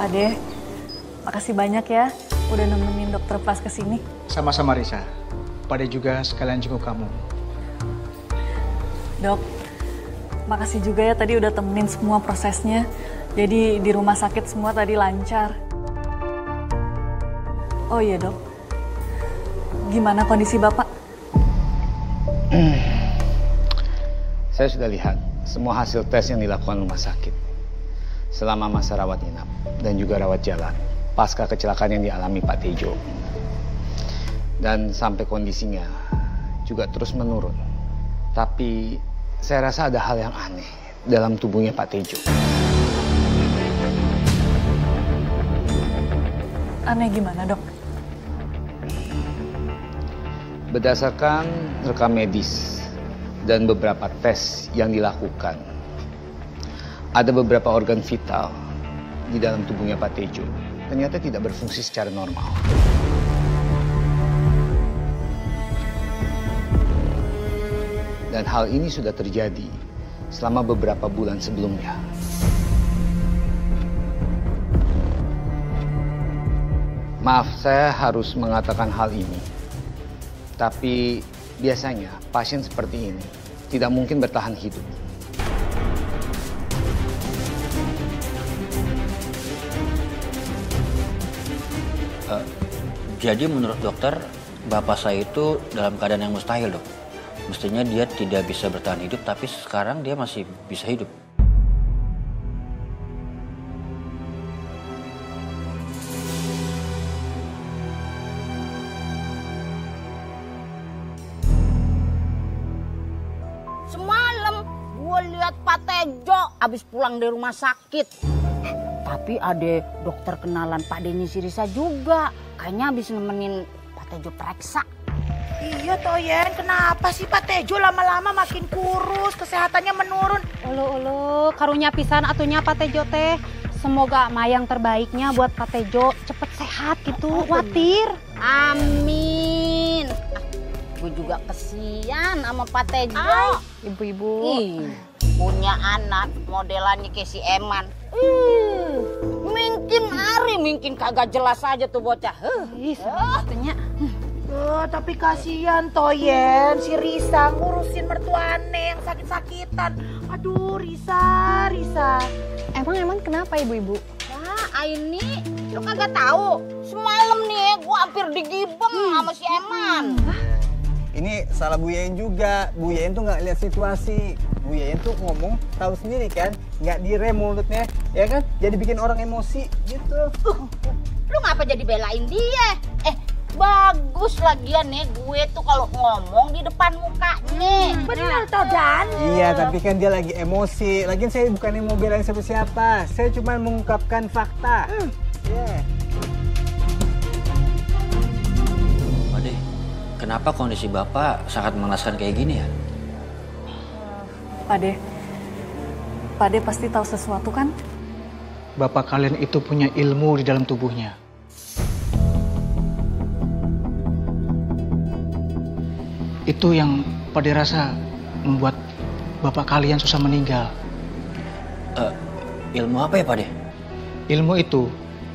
Ade, makasih banyak ya udah nemenin dokter Pras kesini. Sama-sama Risa. Pade juga sekalian jenguk kamu. Dok, makasih juga ya tadi udah temenin semua prosesnya. Jadi di rumah sakit semua tadi lancar. Oh iya dok, gimana kondisi Bapak? Saya sudah lihat semua hasil tes yang dilakukan rumah sakit selama masa rawat inap dan juga rawat jalan pasca kecelakaan yang dialami Pak Tejo. Dan sampai kondisinya juga terus menurun. Tapi saya rasa ada hal yang aneh dalam tubuhnya Pak Tejo. Aneh gimana dok? Berdasarkan rekam medis dan beberapa tes yang dilakukan, ada beberapa organ vital di dalam tubuhnya Pak Tejo ternyata tidak berfungsi secara normal. Dan hal ini sudah terjadi selama beberapa bulan sebelumnya. Maaf, saya harus mengatakan hal ini. Tapi biasanya pasien seperti ini tidak mungkin bertahan hidup. Jadi menurut dokter, bapak saya itu dalam keadaan yang mustahil, dok. Mestinya dia tidak bisa bertahan hidup, tapi sekarang dia masih bisa hidup. Semalam gue lihat Pak Tejo abis pulang dari rumah sakit. Tapi ada dokter kenalan Pak Denny Sirisa juga. Kayaknya abis nemenin Pak Tejo periksa. Iya Toyen, kenapa sih Pak Tejo lama-lama makin kurus, kesehatannya menurun? Ulu, karunya pisan atunya Pak Tejo teh. Semoga yang terbaiknya buat Pak Tejo cepet sehat gitu, khawatir. Amin. Gue juga kesian sama Pak Tejo. Ibu-ibu. Punya anak modelannya kayak si Eman. Mungkin kagak jelas aja tuh bocah. Atunya. Tapi kasihan Toyen, si Risa ngurusin mertuane yang sakit-sakitan. Aduh Risa. Emang kenapa ibu-ibu? Nah, ini lu kagak tahu. Semalam nih gua hampir digibeng sama si Eman. Ini salah Bu Yain juga. Bu Yain tuh nggak lihat situasi. Bu Yain tuh ngomong tahu sendiri kan, nggak direm mulutnya, ya kan? Jadi bikin orang emosi gitu. Lu ngapa jadi belain dia? Bagus lagian nih gue tuh kalau ngomong di depan mukanya. Benar toh Dan? Iya, tapi kan dia lagi emosi. Lagian saya bukannya mau belain siapa-siapa. Saya cuma mengungkapkan fakta. Waduh, kenapa kondisi bapak sangat mengenaskan kayak gini ya? Pade pasti tahu sesuatu kan? Bapak kalian itu punya ilmu di dalam tubuhnya. Itu yang Pade rasa membuat bapak kalian susah meninggal. Ilmu apa ya, Pade? Ilmu itu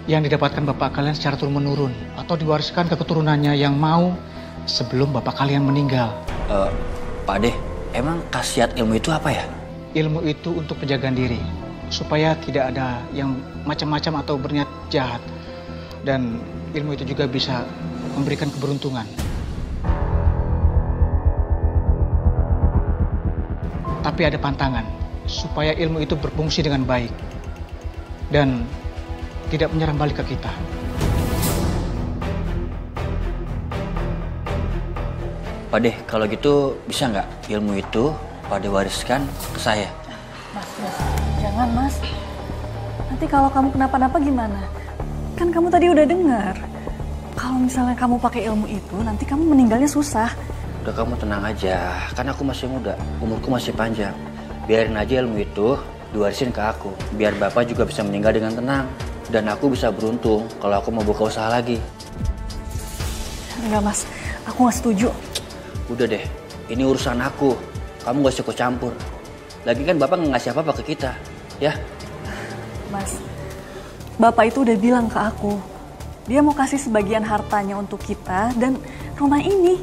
yang didapatkan bapak kalian secara turun-menurun atau diwariskan ke keturunannya yang mau sebelum bapak kalian meninggal. Pade, emang khasiat ilmu itu apa ya? Ilmu itu untuk penjagaan diri, supaya tidak ada yang macam-macam atau berniat jahat. Dan ilmu itu juga bisa memberikan keberuntungan. Tapi ada pantangan, supaya ilmu itu berfungsi dengan baik dan tidak menyerang balik ke kita. Pade, kalau gitu bisa nggak ilmu itu Pade wariskan ke saya? Mas, jangan mas. Nanti kalau kamu kenapa-napa gimana? Kan kamu tadi udah dengar. Kalau misalnya kamu pakai ilmu itu, nanti kamu meninggalnya susah. Udah, kamu tenang aja, kan aku masih muda, umurku masih panjang. Biarin aja ilmu itu diwarisin ke aku, biar bapak juga bisa meninggal dengan tenang. Dan aku bisa beruntung kalau aku mau buka usaha lagi. Enggak mas, aku nggak setuju. Udah deh, ini urusan aku, kamu gak usah ikut campur. Lagi kan bapak nggak ngasih apa-apa ke kita, ya? Mas, Bapak itu udah bilang ke aku, dia mau kasih sebagian hartanya untuk kita dan rumah ini.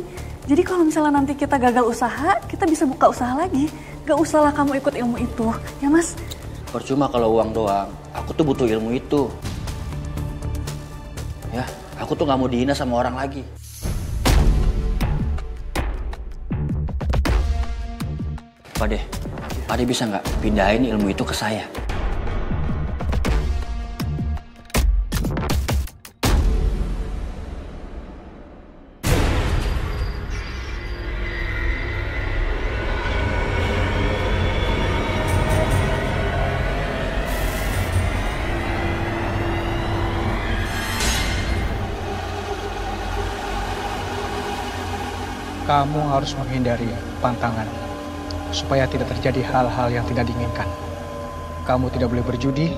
Jadi kalau misalnya nanti kita gagal usaha, kita bisa buka usaha lagi. Gak usahlah kamu ikut ilmu itu, ya Mas? Percuma kalau uang doang, aku tuh butuh ilmu itu. Ya, aku tuh gak mau dihina sama orang lagi. Pak De bisa nggak pindahin ilmu itu ke saya? Kamu harus menghindari pantangan supaya tidak terjadi hal-hal yang tidak diinginkan. Kamu tidak boleh berjudi,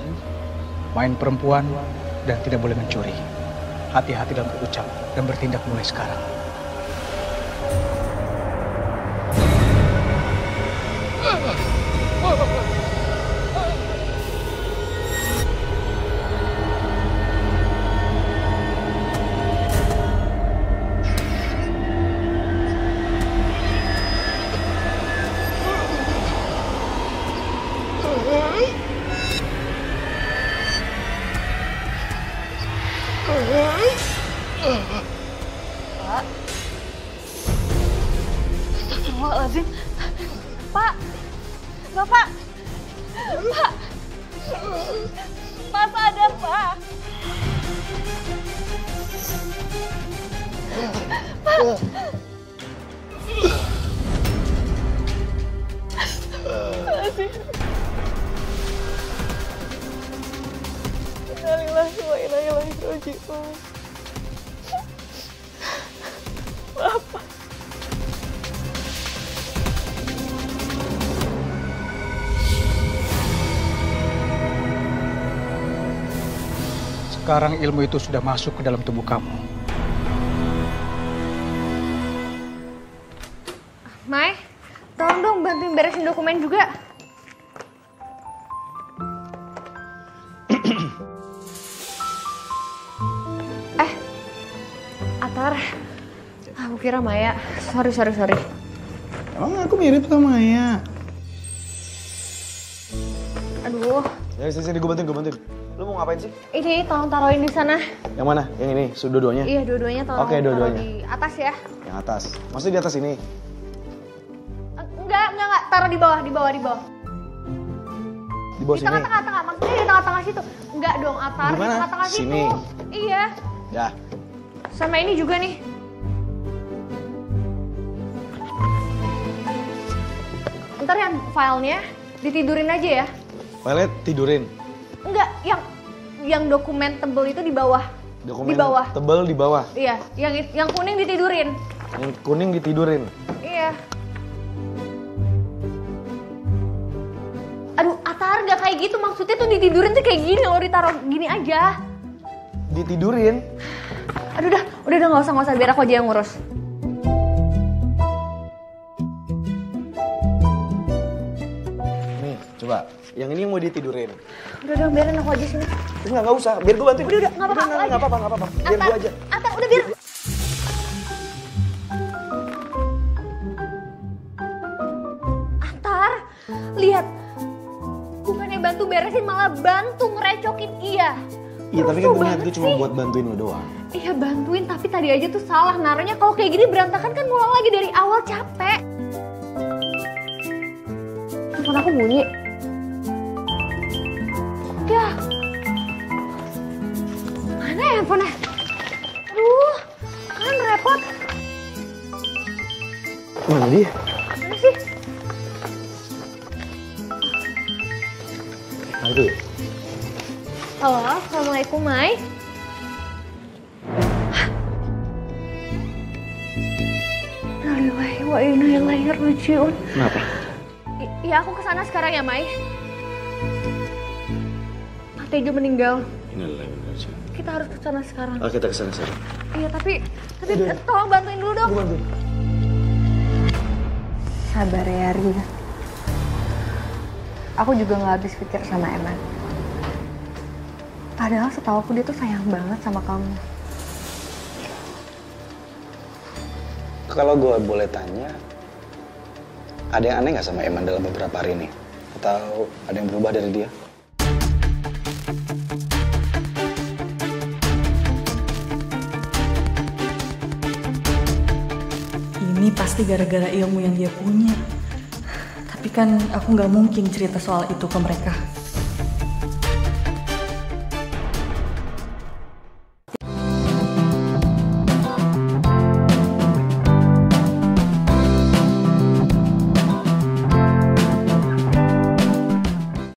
main perempuan, dan tidak boleh mencuri. Hati-hati dalam berucap dan bertindak mulai sekarang. Astagfirullahaladzim. Pak, Bapak, Pak, Pak sadar Pak. Pak. Astagfirullahaladzim. Innalillahi wa inna ilaihi raji'un. Bapak. Sekarang ilmu itu sudah masuk ke dalam tubuh kamu. Mai, tolong dong bantuin beresin dokumen juga. Atar, aku kira Maya. Sorry. Emang aku mirip sama Maya? Aduh. Ya, sini gue bantuin. Lu mau ngapain sih? Ini tolong taruhin di sana. Yang mana? Yang ini? Dua-duanya? Iya, dua-duanya tolong taruh di atas ya. Yang atas? Maksudnya di atas ini? Enggak. Taruh di bawah. Di bawah di sini? tengah-tengah. Maksudnya di tengah-tengah situ. Enggak dong, Atar. Di mana? Di tengah-tengah situ. Sini? Iya. Ya. Sama ini juga nih. Ntar yang filenya ditidurin aja ya. Filenya tidurin? Enggak, yang dokumen tebel itu di bawah. Dokumen di bawah. Tebel di bawah? Iya, yang kuning ditidurin. Yang kuning ditidurin? Iya. Aduh, Atar gak kayak gitu. Maksudnya tuh ditidurin tuh kayak gini loh, ditaruh gini aja. Ditidurin? Aduh udah gak usah biar aku aja yang ngurus. Nih, coba. Yang ini yang mau ditidurin. Udah biarin aku aja sini. Enggak usah. Biar gue bantuin. Udah, gak apa-apa. Biar gue aja. Atar, udah biar. Atar, lihat. Bukannya bantu beresin, malah bantu ngerecokin iya. Iya, tapi kan niat gue cuma buat bantuin lo doang. Iya bantuin, tapi tadi aja tuh salah naruhnya. Kalau kayak gini berantakan kan ngulang lagi dari awal, capek. Handphone aku bunyi. Ya. Mana ya handphonenya? Aduh, kan repot. Mana dia? Mana sih? Nah itu ya? Halo, Assalamualaikum, Mai. Innalillahi wa inna ilaihi raji'un. Kenapa? Iya, aku kesana sekarang ya, Mai. Pak Tejo meninggal. Innalillahi wa inna ilaihi raji'un. Kita harus kesana sekarang. Oh, kita kesana sekarang. Iya, tapi tolong bantuin dulu dong. Gue bantuin. Sabar ya, Ria. Aku juga gak habis pikir sama Eman. Padahal setahu aku dia tuh sayang banget sama kamu. Kalau gue boleh tanya, ada yang aneh nggak sama Eman dalam beberapa hari ini? Atau ada yang berubah dari dia? Ini pasti gara-gara ilmu yang dia punya. Tapi kan aku nggak mungkin cerita soal itu ke mereka.